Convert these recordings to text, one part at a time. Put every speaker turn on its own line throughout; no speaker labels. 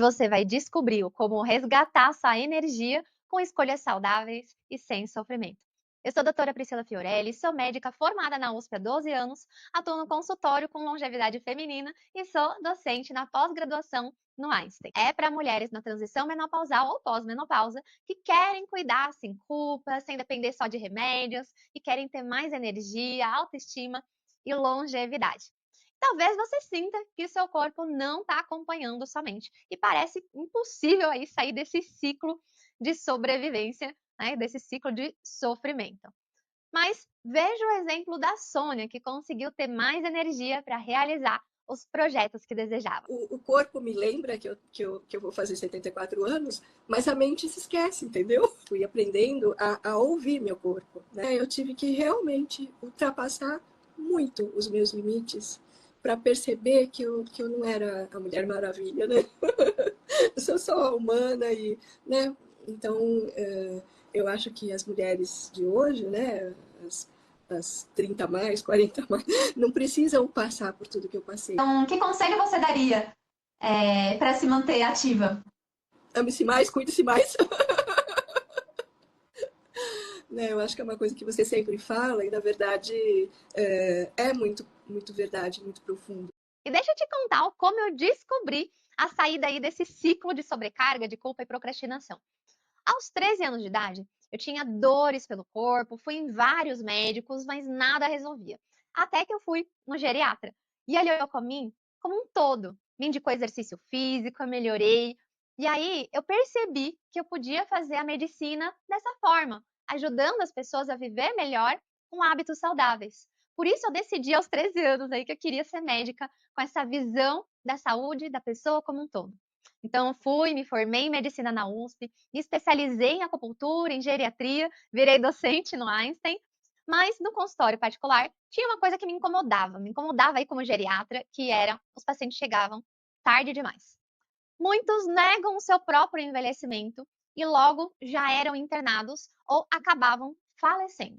Você vai descobrir como resgatar sua energia com escolhas saudáveis e sem sofrimento. Eu sou a doutora Priscila Fiorelli, sou médica formada na USP há 12 anos, atuo no consultório com longevidade feminina e sou docente na pós-graduação no Einstein. É para mulheres na transição menopausal ou pós-menopausa que querem cuidar sem culpa, sem depender só de remédios e querem ter mais energia, autoestima e longevidade. Talvez você sinta que seu corpo não está acompanhando sua mente e parece impossível aí sair desse ciclo de sobrevivência, né, desse ciclo de sofrimento. Mas veja o exemplo da Sônia, que conseguiu ter mais energia para realizar os projetos que desejava.
O corpo me lembra que eu vou fazer 74 anos, mas a mente se esquece, entendeu? Fui aprendendo a ouvir meu corpo, né? Eu tive que realmente ultrapassar muito os meus limites para perceber que eu não era a Mulher Maravilha, né? Eu sou só humana e, né? Então, eu acho que as mulheres de hoje, né? As 30 mais, 40 mais, não precisam passar por tudo que eu passei.
Então, que conselho você daria para se manter ativa?
Ame-se mais, cuide-se mais. Né? Eu acho que é uma coisa que você sempre fala e, na verdade, é muito, muito verdade, muito profundo.
E deixa eu te contar como eu descobri a saída aí desse ciclo de sobrecarga, de culpa e procrastinação. Aos 13 anos de idade, eu tinha dores pelo corpo, fui em vários médicos, mas nada resolvia. Até que eu fui no geriatra. E ele olhou para mim como um todo. Me indicou exercício físico, eu melhorei. E aí eu percebi que eu podia fazer a medicina dessa forma, ajudando as pessoas a viver melhor com hábitos saudáveis. Por isso eu decidi aos 13 anos aí que eu queria ser médica com essa visão da saúde da pessoa como um todo. Então fui, me formei em medicina na USP, me especializei em acupuntura, em geriatria, virei docente no Einstein, mas no consultório particular tinha uma coisa que me incomodava aí como geriatra, que era os pacientes chegavam tarde demais. Muitos negam o seu próprio envelhecimento e logo já eram internados ou acabavam falecendo.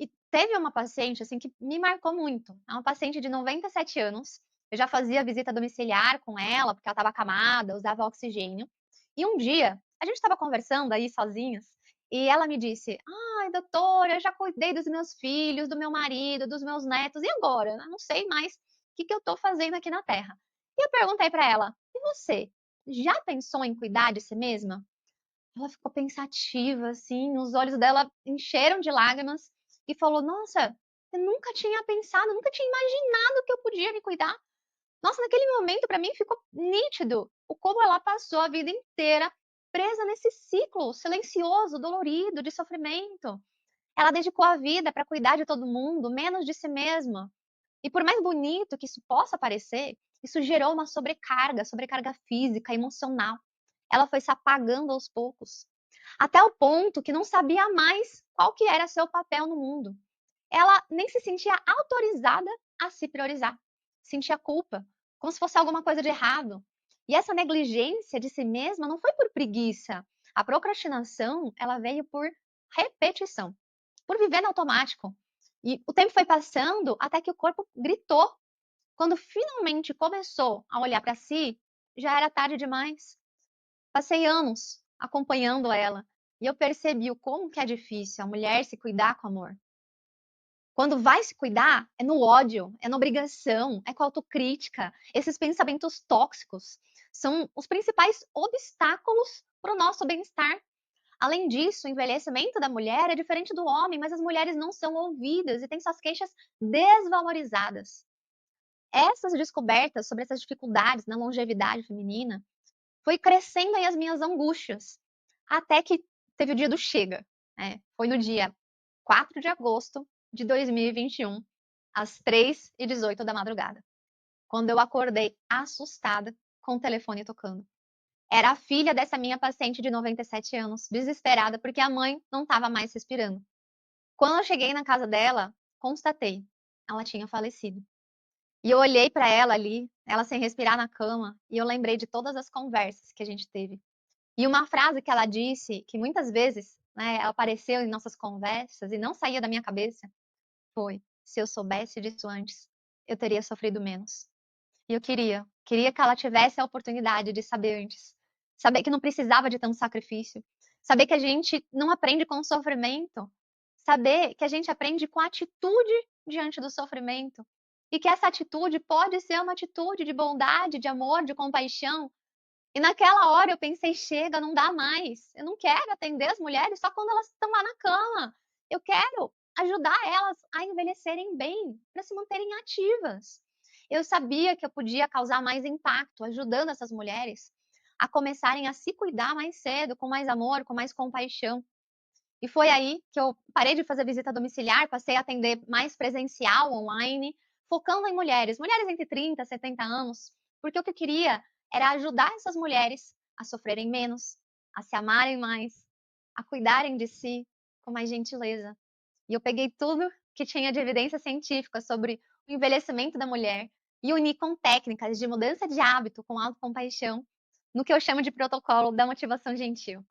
E teve uma paciente assim que me marcou muito. É uma paciente de 97 anos. Eu já fazia visita domiciliar com ela, porque ela estava acamada, usava oxigênio. E um dia, a gente estava conversando aí sozinhas, e ela me disse: Ai, doutora, eu já cuidei dos meus filhos, do meu marido, dos meus netos, e agora? Eu não sei mais o que eu estou fazendo aqui na Terra. E eu perguntei para ela: E você? Já pensou em cuidar de si mesma? Ela ficou pensativa, assim, os olhos dela encheram de lágrimas e falou: Nossa, eu nunca tinha pensado, nunca tinha imaginado que eu podia me cuidar. Nossa, naquele momento, para mim, ficou nítido o como ela passou a vida inteira presa nesse ciclo silencioso, dolorido, de sofrimento. Ela dedicou a vida para cuidar de todo mundo, menos de si mesma. E por mais bonito que isso possa parecer, isso gerou uma sobrecarga física, emocional. Ela foi se apagando aos poucos, até o ponto que não sabia mais qual que era seu papel no mundo. Ela nem se sentia autorizada a se priorizar, sentia culpa, como se fosse alguma coisa de errado. E essa negligência de si mesma não foi por preguiça. A procrastinação, ela veio por repetição, por viver no automático. E o tempo foi passando até que o corpo gritou. Quando finalmente começou a olhar para si, já era tarde demais. Passei anos acompanhando ela e eu percebi o como que é difícil a mulher se cuidar com amor. Quando vai se cuidar, é no ódio, é na obrigação, é com a autocrítica. Esses pensamentos tóxicos são os principais obstáculos para o nosso bem-estar. Além disso, o envelhecimento da mulher é diferente do homem, mas as mulheres não são ouvidas e têm suas queixas desvalorizadas. Essas descobertas sobre essas dificuldades na longevidade feminina foi crescendo aí as minhas angústias, até que teve o dia do chega, né? Foi no dia 4 de agosto de 2021, às 3h18 da madrugada, quando eu acordei assustada com o telefone tocando. Era a filha dessa minha paciente de 97 anos, desesperada porque a mãe não estava mais respirando. Quando eu cheguei na casa dela, constatei, ela tinha falecido. E eu olhei para ela ali, ela sem respirar na cama, e eu lembrei de todas as conversas que a gente teve. E uma frase que ela disse, que muitas vezes, né, ela apareceu em nossas conversas e não saía da minha cabeça, foi: se eu soubesse disso antes, eu teria sofrido menos. E eu queria que ela tivesse a oportunidade de saber antes, saber que não precisava de tanto sacrifício, saber que a gente não aprende com o sofrimento, saber que a gente aprende com a atitude diante do sofrimento e que essa atitude pode ser uma atitude de bondade, de amor, de compaixão. E naquela hora eu pensei: chega, não dá mais. Eu não quero atender as mulheres só quando elas estão lá na cama. Eu quero ajudar elas a envelhecerem bem, para se manterem ativas. Eu sabia que eu podia causar mais impacto ajudando essas mulheres a começarem a se cuidar mais cedo, com mais amor, com mais compaixão. E foi aí que eu parei de fazer visita domiciliar, passei a atender mais presencial, online, focando em mulheres, mulheres entre 30 e 70 anos, porque o que eu queria era ajudar essas mulheres a sofrerem menos, a se amarem mais, a cuidarem de si com mais gentileza. E eu peguei tudo que tinha de evidência científica sobre o envelhecimento da mulher e uni com técnicas de mudança de hábito com autocompaixão no que eu chamo de protocolo da motivação gentil.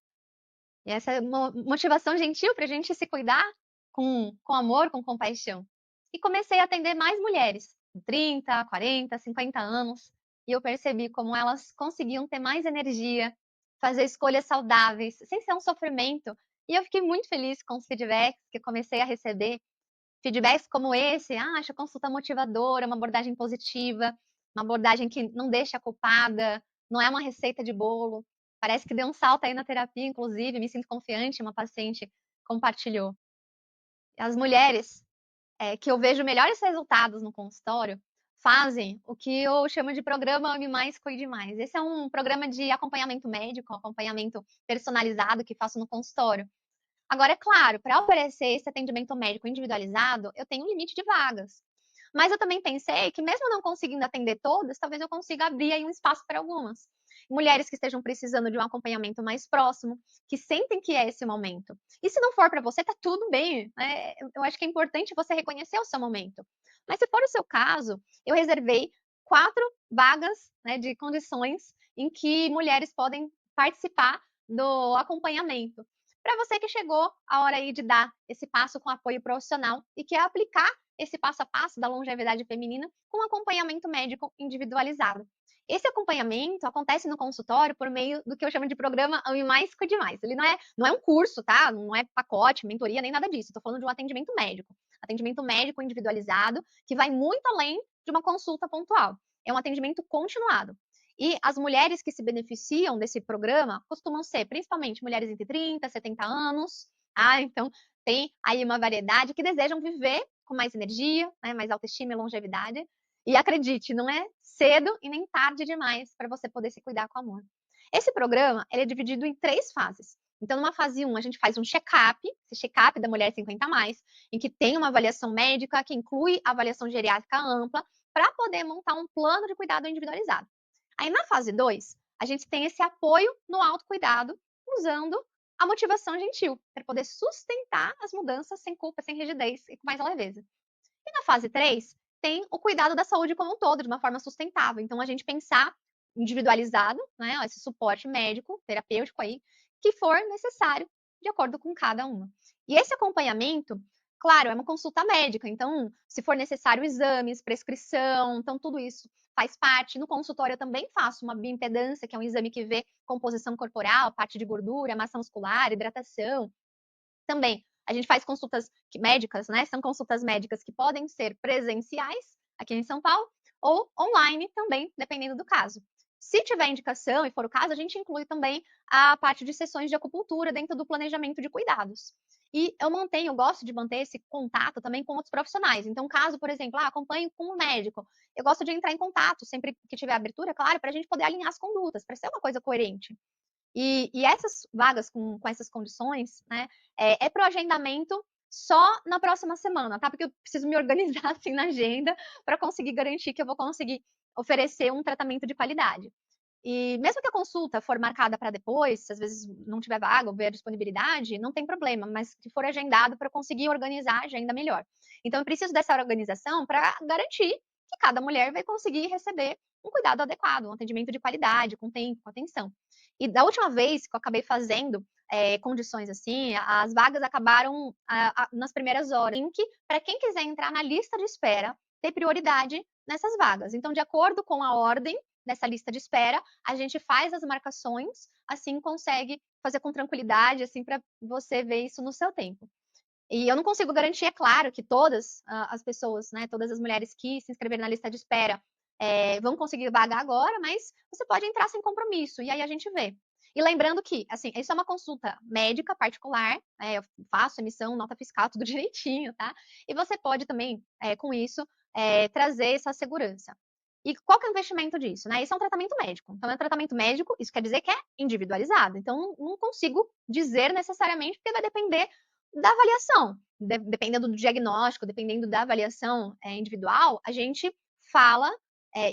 E essa é uma motivação gentil para a gente se cuidar com amor, com compaixão. E comecei a atender mais mulheres, com 30, 40, 50 anos, e eu percebi como elas conseguiam ter mais energia, fazer escolhas saudáveis, sem ser um sofrimento. E eu fiquei muito feliz com os feedbacks que eu comecei a receber. Feedbacks como esse: "Ah, acho a consulta motivadora, uma abordagem positiva, uma abordagem que não deixa culpada, não é uma receita de bolo. Parece que deu um salto aí na terapia, inclusive, me sinto confiante", uma paciente compartilhou. As mulheres, que eu vejo melhores resultados no consultório, fazem o que eu chamo de programa Ame Mais, Cuide Mais. Esse é um programa de acompanhamento médico, acompanhamento personalizado que faço no consultório. Agora, é claro, para oferecer esse atendimento médico individualizado, eu tenho um limite de vagas. Mas eu também pensei que, mesmo não conseguindo atender todas, talvez eu consiga abrir aí um espaço para algumas. Mulheres que estejam precisando de um acompanhamento mais próximo, que sentem que é esse momento. E se não for para você, tá tudo bem, né? Eu acho que é importante você reconhecer o seu momento. Mas se for o seu caso, eu reservei 4 vagas, né, de condições em que mulheres podem participar do acompanhamento. Para você que chegou a hora aí de dar esse passo com apoio profissional e quer aplicar esse passo a passo da longevidade feminina com acompanhamento médico individualizado. Esse acompanhamento acontece no consultório por meio do que eu chamo de programa Ame Mais, Cuide Mais. Ele não é um curso, tá? Não é pacote, mentoria, nem nada disso. Estou falando de um atendimento médico. Atendimento médico individualizado, que vai muito além de uma consulta pontual. É um atendimento continuado. E as mulheres que se beneficiam desse programa costumam ser principalmente mulheres entre 30 e 70 anos. Então tem aí uma variedade que desejam viver com mais energia, né, mais autoestima e longevidade. E acredite, não é cedo e nem tarde demais para você poder se cuidar com amor. Esse programa ele é dividido em 3 fases. Então, numa fase 1, a gente faz um check-up, esse check-up da mulher 50 a mais, em que tem uma avaliação médica, que inclui avaliação geriátrica ampla, para poder montar um plano de cuidado individualizado. Aí, na fase 2, a gente tem esse apoio no autocuidado, usando a motivação gentil, para poder sustentar as mudanças sem culpa, sem rigidez e com mais leveza. E na fase 3, tem o cuidado da saúde como um todo, de uma forma sustentável. Então, a gente pensar individualizado, né, esse suporte médico, terapêutico aí, que for necessário, de acordo com cada uma. E esse acompanhamento, claro, é uma consulta médica, então, se for necessário exames, prescrição, então tudo isso faz parte. No consultório eu também faço uma bioimpedância, que é um exame que vê composição corporal, parte de gordura, massa muscular, hidratação. Também a gente faz consultas médicas, né? São consultas médicas que podem ser presenciais aqui em São Paulo ou online também, dependendo do caso. Se tiver indicação e for o caso, a gente inclui também a parte de sessões de acupuntura dentro do planejamento de cuidados. E eu gosto de manter esse contato também com outros profissionais. Então, caso, por exemplo, acompanho com um médico, eu gosto de entrar em contato sempre que tiver abertura, claro, para a gente poder alinhar as condutas, para ser uma coisa coerente. E essas vagas com essas condições, né, para o agendamento só na próxima semana, tá? Porque eu preciso me organizar assim na agenda para conseguir garantir que eu vou conseguir oferecer um tratamento de qualidade. E mesmo que a consulta for marcada para depois, se às vezes não tiver vaga ou ver a disponibilidade, não tem problema, mas que for agendado para conseguir organizar a agenda melhor. Então, eu preciso dessa organização para garantir que cada mulher vai conseguir receber um cuidado adequado, um atendimento de qualidade, com tempo, com atenção. E da última vez que eu acabei fazendo condições assim, as vagas acabaram nas primeiras horas. Link para quem quiser entrar na lista de espera ter prioridade nessas vagas. Então, de acordo com a ordem dessa lista de espera, a gente faz as marcações, assim consegue fazer com tranquilidade, assim, para você ver isso no seu tempo. E eu não consigo garantir, é claro, que todas as pessoas, né, todas as mulheres que se inscreverem na lista de espera vão conseguir vaga agora, mas você pode entrar sem compromisso, e aí a gente vê. E lembrando que, assim, isso é uma consulta médica particular, eu faço emissão, nota fiscal, tudo direitinho, tá? E você pode também, com isso, trazer essa segurança. E qual que é o investimento disso, né? Isso é um tratamento médico. Então, é um tratamento médico, isso quer dizer que é individualizado. Então, não consigo dizer necessariamente, porque vai depender da avaliação. Dependendo do diagnóstico, dependendo da avaliação individual, a gente fala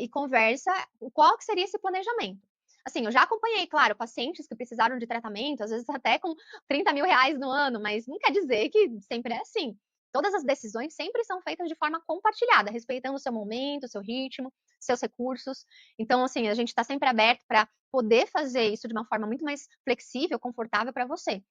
e conversa qual que seria esse planejamento. Assim, eu já acompanhei, claro, pacientes que precisaram de tratamento, às vezes até com 30 mil reais no ano, mas não quer dizer que sempre é assim. Todas as decisões sempre são feitas de forma compartilhada, respeitando o seu momento, o seu ritmo, seus recursos. Então, assim, a gente está sempre aberto para poder fazer isso de uma forma muito mais flexível, confortável para você.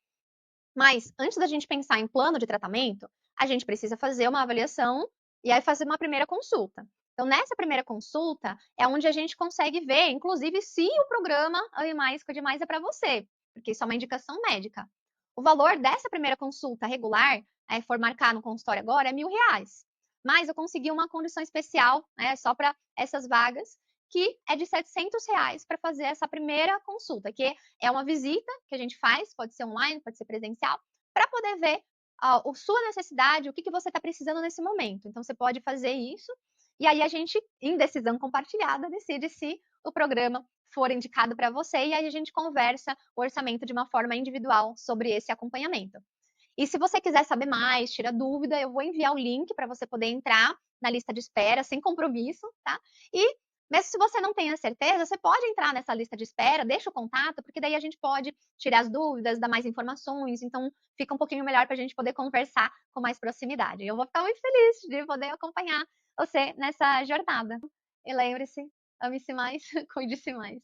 Mas antes da gente pensar em plano de tratamento, a gente precisa fazer uma avaliação e aí fazer uma primeira consulta. Então, nessa primeira consulta é onde a gente consegue ver, inclusive, se o programa Ame Mais, Cuide Mais é para você, porque isso é uma indicação médica. O valor dessa primeira consulta regular, for marcar no consultório agora, é R$ 1.000. Mas eu consegui uma condição especial, só para essas vagas, que é de R$ 700 para fazer essa primeira consulta, que é uma visita que a gente faz, pode ser online, pode ser presencial, para poder ver a sua necessidade, o que você está precisando nesse momento. Então, você pode fazer isso, e aí a gente, em decisão compartilhada, decide se o programa for indicado para você, e aí a gente conversa o orçamento de uma forma individual sobre esse acompanhamento. E se você quiser saber mais, tira dúvida, eu vou enviar o link para você poder entrar na lista de espera sem compromisso, tá? E mesmo se você não tenha certeza, você pode entrar nessa lista de espera, deixa o contato, porque daí a gente pode tirar as dúvidas, dar mais informações, então fica um pouquinho melhor para a gente poder conversar com mais proximidade. Eu vou ficar muito feliz de poder acompanhar você nessa jornada. E lembre-se, ame-se mais, cuide-se mais.